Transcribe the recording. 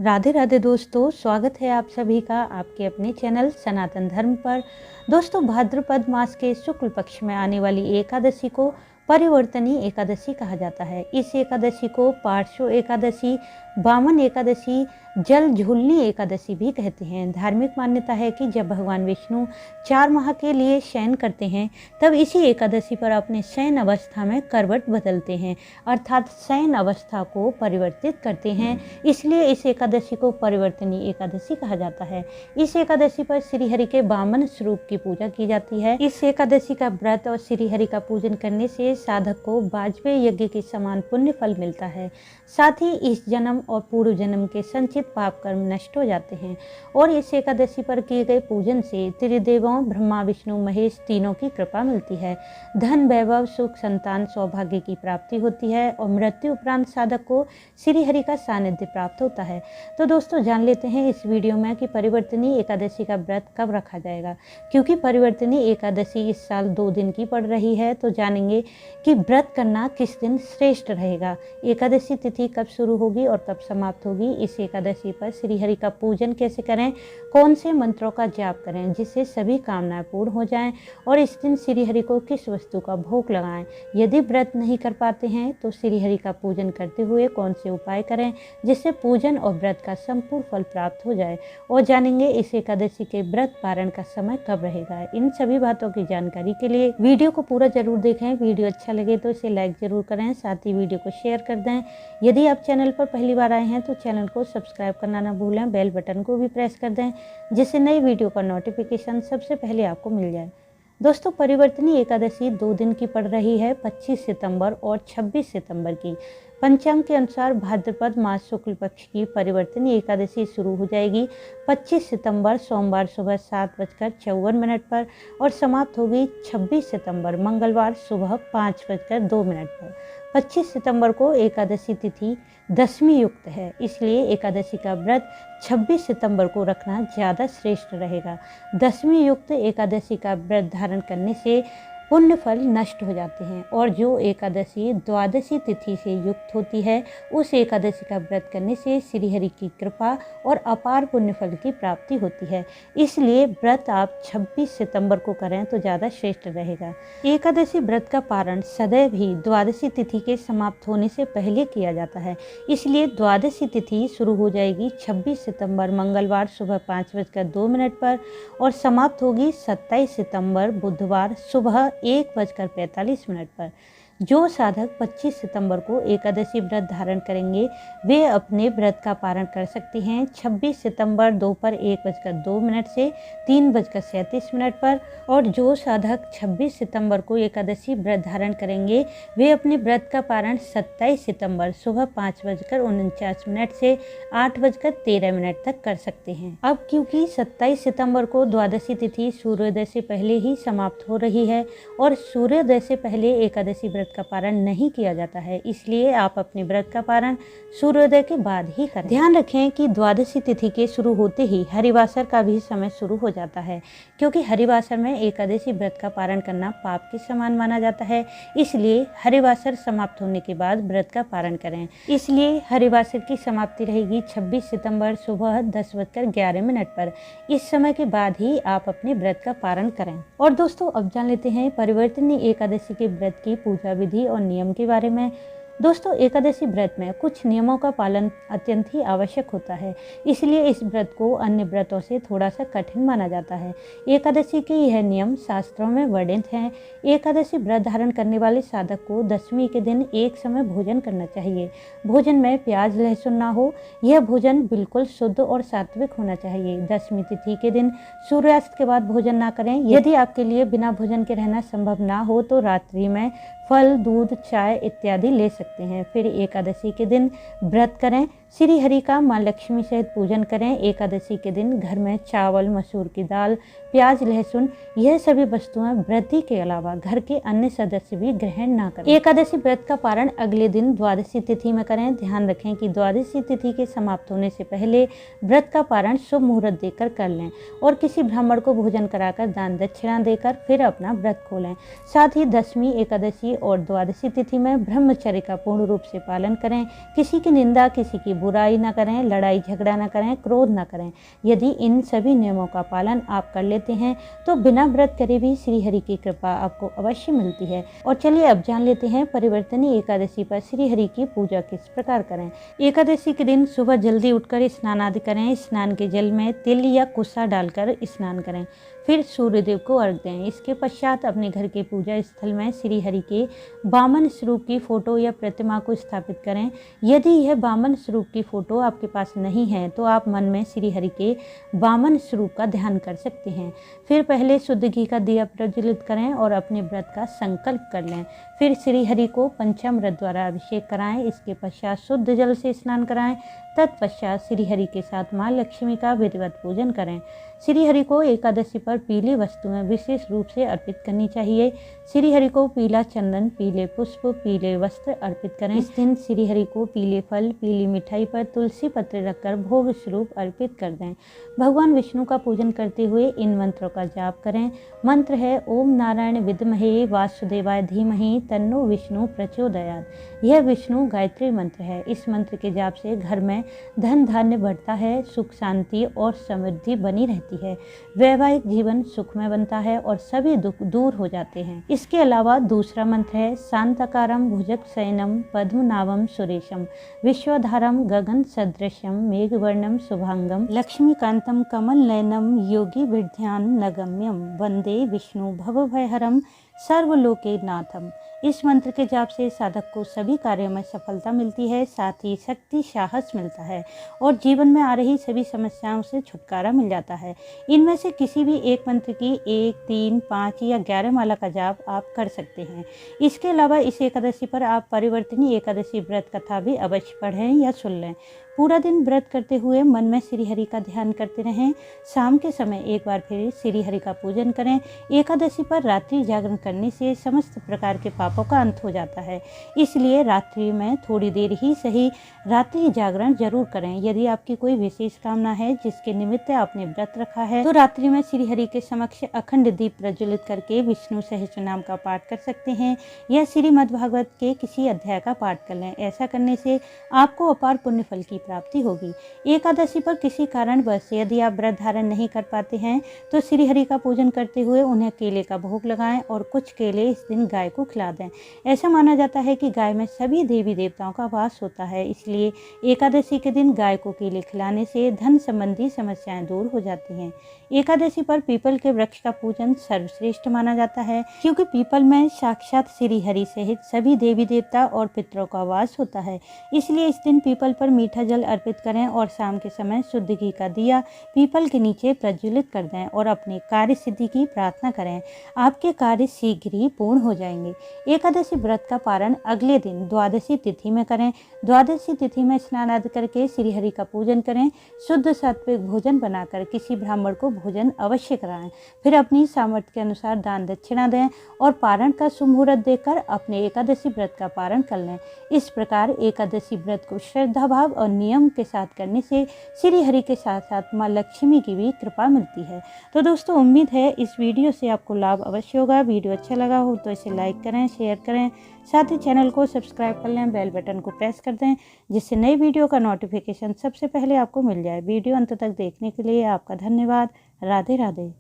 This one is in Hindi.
राधे राधे दोस्तों, स्वागत है आप सभी का आपके अपने चैनल सनातन धर्म पर। दोस्तों, भाद्रपद मास के शुक्ल पक्ष में आने वाली एकादशी को परिवर्तनी एकादशी कहा जाता है। इस एकादशी को पार्श्व एकादशी, वामन एकादशी, जल झूलनी एकादशी भी कहते हैं। धार्मिक मान्यता है कि जब भगवान विष्णु 4 माह के लिए शयन करते हैं तब इसी एकादशी पर अपने शयन अवस्था में करवट बदलते हैं, अर्थात शयन अवस्था को परिवर्तित करते हैं। इसलिए इस एकादशी को परिवर्तनी एकादशी कहा जाता है। इस एकादशी पर श्रीहरि के वामन स्वरूप की पूजा की जाती है। इस एकादशी का व्रत और श्रीहरि का पूजन करने से साधक को वाजपेयी यज्ञ के समान पुण्य फल मिलता है। साथ ही इस जन्म और पूर्व जन्म के संचित पाप कर्म नष्ट हो जाते हैं और इस एकादशी पर किए गए पूजन से त्रिदेवों ब्रह्मा विष्णु महेश तीनों की कृपा मिलती है। धन वैभव सुख संतान सौभाग्य की प्राप्ति होती है और मृत्यु उपरांत साधक को श्रीहरि का सानिध्य प्राप्त होता है। तो दोस्तों, जान लेते हैं इस वीडियो में कि परिवर्तनी एकादशी का व्रत कब रखा जाएगा। क्योंकि परिवर्तनी एकादशी इस साल 2 दिन की पड़ रही है, तो जानेंगे कि व्रत करना किस दिन श्रेष्ठ रहेगा, एकादशी तिथि कब शुरू होगी और कब समाप्त होगी, इस एकादशी पर श्रीहरि का पूजन कैसे करें, कौन से मंत्रों का जाप करें जिससे सभी कामनाएं पूर्ण हो जाएं, और इस दिन श्रीहरि को किस वस्तु का भोग लगाएं। यदि व्रत नहीं कर पाते हैं तो श्रीहरि का पूजन करते हुए कौन से उपाय करें जिससे पूजन और व्रत का संपूर्ण फल प्राप्त हो जाए, और जानेंगे इस एकादशी के व्रत पारण का समय कब रहेगा। इन सभी बातों की जानकारी के लिए वीडियो को पूरा जरूर देखें। वीडियो अच्छा लगे तो इसे लाइक जरूर करें, साथ ही वीडियो को शेयर कर दें। यदि आप चैनल पर पहली बार आए हैं तो चैनल को सब्सक्राइब करना ना भूलें, बेल बटन को भी प्रेस कर दें जिससे नई वीडियो का नोटिफिकेशन सबसे पहले आपको मिल जाए। दोस्तों, परिवर्तनी एकादशी 2 दिन की पड़ रही है, 25 सितंबर और 26 सितंबर की। पंचांग के अनुसार भाद्रपद मास शुक्ल पक्ष की परिवर्तनी एकादशी शुरू हो जाएगी 25 सितंबर सोमवार सुबह 7:54 पर और समाप्त होगी 26 सितंबर मंगलवार सुबह 5:02 पर। 25 सितंबर को एकादशी तिथि दशमी युक्त है, इसलिए एकादशी का व्रत 26 सितंबर को रखना ज़्यादा श्रेष्ठ रहेगा। दशमी युक्त एकादशी का व्रत धारण करने से पुण्य फल नष्ट हो जाते हैं और जो एकादशी द्वादशी तिथि से युक्त होती है उस एकादशी का व्रत करने से श्रीहरि की कृपा और अपार पुण्य फल की प्राप्ति होती है। इसलिए व्रत आप 26 सितंबर को करें तो ज़्यादा श्रेष्ठ रहेगा। एकादशी व्रत का पारण सदैव ही द्वादशी तिथि के समाप्त होने से पहले किया जाता है, इसलिए द्वादशी तिथि शुरू हो जाएगी 26 सितंबर मंगलवार सुबह 5:02 पर और समाप्त होगी 27 सितंबर बुधवार सुबह 1:45 पर। जो साधक 25 सितंबर को एकादशी व्रत धारण करेंगे वे अपने व्रत का पारण कर सकते हैं 26 सितंबर दोपहर 1:02 से 3:37 पर, और जो साधक 26 सितंबर को एकादशी व्रत धारण करेंगे वे अपने व्रत का पारण 27 सितंबर सुबह 5:49 से 8:13 तक कर सकते हैं। अब क्योंकि 27 सितंबर को द्वादशी तिथि सूर्योदय से पहले ही समाप्त हो रही है और सूर्योदय से पहले एकादशी व्रत का पारण नहीं किया जाता है, इसलिए आप अपने व्रत का पारण सूर्योदय के बाद ही करें। ध्यान रखें कि द्वादशी तिथि के शुरू होते ही हरिवासर का भी समय शुरू हो जाता है, क्योंकि हरिवासर में एकादशी व्रत का पारण करना पाप के समान माना जाता है। इसलिए हरिवासर समाप्त होने के बाद व्रत का पारण करें। इसलिए हरिवासर की समाप्ति रहेगी 26 सितंबर सुबह 10:11 पर। इस समय के बाद ही आप अपने व्रत का पारण करें। और दोस्तों, अब जान लेते हैं परिवर्तनी एकादशी के व्रत की पूजा विधि और नियम के बारे में। दोस्तों, एकादशी व्रत में कुछ नियमों का पालन अत्यंत ही आवश्यक होता है, इसलिए इस व्रत को अन्य व्रतों से थोड़ा सा कठिन माना जाता है। एकादशी के यह नियम शास्त्रों में वर्णित हैं। एकादशी व्रत धारण करने वाले साधक को दशमी के दिन एक समय भोजन करना चाहिए। भोजन में प्याज लहसुन ना हो, यह भोजन बिल्कुल शुद्ध और सात्विक होना चाहिए। दशमी तिथि के दिन सूर्यास्त के बाद भोजन ना करें। यदि आपके लिए बिना भोजन के रहना संभव ना हो तो रात्रि में फल दूध चाय इत्यादि ले सकते हैं। फिर एकादशी के दिन व्रत करें, श्रीहरि का माँ लक्ष्मी सहित पूजन करें। एकादशी के दिन घर में चावल मसूर की दाल प्याज लहसुन यह सभी वस्तुएं व्रती के अलावा घर के अन्य सदस्य भी ग्रहण ना करें। एकादशी व्रत का पारण अगले दिन द्वादशी तिथि में करें। ध्यान रखें कि द्वादशी तिथि के समाप्त होने से पहले व्रत का पारण शुभ मुहूर्त देकर कर लें और किसी ब्राह्मण को भोजन कराकर दान दक्षिणा देकर फिर अपना व्रत खोलें। साथ ही दशमी एकादशी और द्वादशी तिथि में ब्रह्मचर्य का पूर्ण रूप से पालन करें। किसी की निंदा किसी की बुराई ना करें, लड़ाई झगड़ा ना करें, क्रोध ना करें। यदि इन सभी नियमों का पालन आप कर लेते हैं तो बिना व्रत करे भी श्री हरि की कृपा आपको अवश्य मिलती है। और चलिए अब जान लेते हैं परिवर्तनी एकादशी पर श्री हरि की पूजा किस प्रकार करें। एकादशी के दिन सुबह जल्दी उठकर स्नान आदि करें। स्नान के जल में तिल या कुस्सा डालकर स्नान करें, फिर सूर्यदेव को अर्घ दें। इसके पश्चात अपने घर के पूजा स्थल में श्री हरि के वामन स्वरूप की फोटो या प्रतिमा को स्थापित करें। यदि यह वामन स्वरूप की फोटो आपके पास नहीं है तो आप मन में श्री हरि के वामन स्वरूप का ध्यान कर सकते हैं। फिर पहले शुद्ध घी का दिया प्रज्वलित करें और अपने व्रत का संकल्प कर लें। फिर श्री हरि को पंचामृत द्वारा अभिषेक कराएं। इसके पश्चात शुद्ध जल से स्नान कराएं। तत्पश्चात श्री हरि के साथ माँ लक्ष्मी का विधिवत पूजन करें। श्री हरि को एकादशी पर पीली वस्तुएं विशेष रूप से अर्पित करनी चाहिए। श्री हरि को पीला चंदन, पीले पुष्प, पीले वस्त्र अर्पित करें। इस दिन श्री हरि को पीले फल, पीली मिठाई पर तुलसी पत्र रखकर भोग स्वरूप अर्पित कर दें। भगवान विष्णु का पूजन करते हुए इन मंत्रों का जाप करें। मंत्र है ओम नारायण विद्महे वासुदेवाय धीमहि तन्नो विष्णु प्रचोदयात्। यह विष्णु गायत्री मंत्र है। इस मंत्र के जाप से घर में धन धान्य बढ़ता है, सुख शांति और समृद्धि बनी रहती है। वैवाहिक जीवन सुखमय बनता है और सभी दुख दूर हो जाते हैं। इसके अलावा दूसरा मंत्र है शांताकारं भुजगशयनं पद्मनाभं सुरेशं विश्वधारं गगन सदृशं मेघवर्णं शुभांगं लक्ष्मीकांतं कमलनयनं योगी विद्यान नगम्यं वंदे विष्णु भवभयहरं सर्वलोकनाथम। इस मंत्र के जाप से साधक को सभी कार्यों में सफलता मिलती है, साथ ही शक्ति साहस मिलता है और जीवन में आ रही सभी समस्याओं से छुटकारा मिल जाता है। इनमें से किसी भी एक मंत्र की 1, 3, 5 या 11 माला का जाप आप कर सकते हैं। इसके अलावा इस एकादशी पर आप परिवर्तनी एकादशी व्रत कथा भी अवश्य पढ़ें या सुन लें। पूरा दिन व्रत करते हुए मन में श्री हरि का ध्यान करते रहें। शाम के समय एक बार फिर श्री हरि का पूजन करें। एकादशी पर रात्रि जागरण करने से समस्त प्रकार के पापों का अंत हो जाता है, इसलिए रात्रि में थोड़ी देर ही सही रात्रि जागरण जरूर करें। यदि आपकी कोई विशेष कामना है जिसके निमित्त आपने व्रत रखा है तो रात्रि में श्री हरि के समक्ष अखंड दीप प्रज्वलित करके विष्णु सहस्त्रनाम का पाठ कर सकते हैं या श्रीमद् भागवत के किसी अध्याय का पाठ कर लें। ऐसा करने से आपको अपार पुण्य फल की प्राप्ति होगी। एकादशी पर किसी कारणवश यदि आप व्रत धारण नहीं कर पाते हैं तो श्री हरि का पूजन करते हुए उन्हें केले का भोग लगाएं और कुछ केले इस दिन गाय को खिला दें। ऐसा माना जाता है कि गाय में सभी देवी देवताओं का वास होता है, इसलिए एकादशी के दिन गाय को केले खिलाने से धन संबंधी समस्याएं दूर हो जाती हैं। एकादशी पर पीपल के वृक्ष का पूजन सर्वश्रेष्ठ माना जाता है, क्योंकि पीपल में साक्षात श्री हरि सहित सभी देवी देवता और पितरों का वास होता है। इसलिए इस दिन पीपल पर मीठा जल अर्पित करें और शाम के समय शुद्ध घी का दिया पीपल के नीचे प्रज्वलित कर दें और अपनी कार्य सिद्धि की प्रार्थना करें। आपके कार्य शीघ्र ही पूर्ण हो जाएंगे। एकादशी व्रत का पारण अगले दिन द्वादशी तिथि में करें। द्वादशी तिथि में स्नान आदि करके श्री हरि का पूजन करें। शुद्ध सात्विक भोजन बनाकर किसी ब्राह्मण को भोजन अवश्य कराएं। फिर अपनी सामर्थ्य के अनुसार दान दक्षिणा दें और पारण का शुभ मुहूर्त देकर अपने एकादशी व्रत का पारण कर लें। इस प्रकार एकादशी व्रत को श्रद्धा भाव और नियम के साथ करने से श्री हरि के साथ साथ माँ लक्ष्मी की भी कृपा मिलती है। तो दोस्तों, उम्मीद है इस वीडियो से आपको लाभ अवश्य होगा। वीडियो अच्छा लगा हो तो इसे लाइक करें, शेयर करें, साथ ही चैनल को सब्सक्राइब कर लें, बेल बटन को प्रेस कर दें जिससे नई वीडियो का नोटिफिकेशन सबसे पहले आपको मिल जाए। वीडियो अंत तक देखने के लिए आपका धन्यवाद। राधे राधे।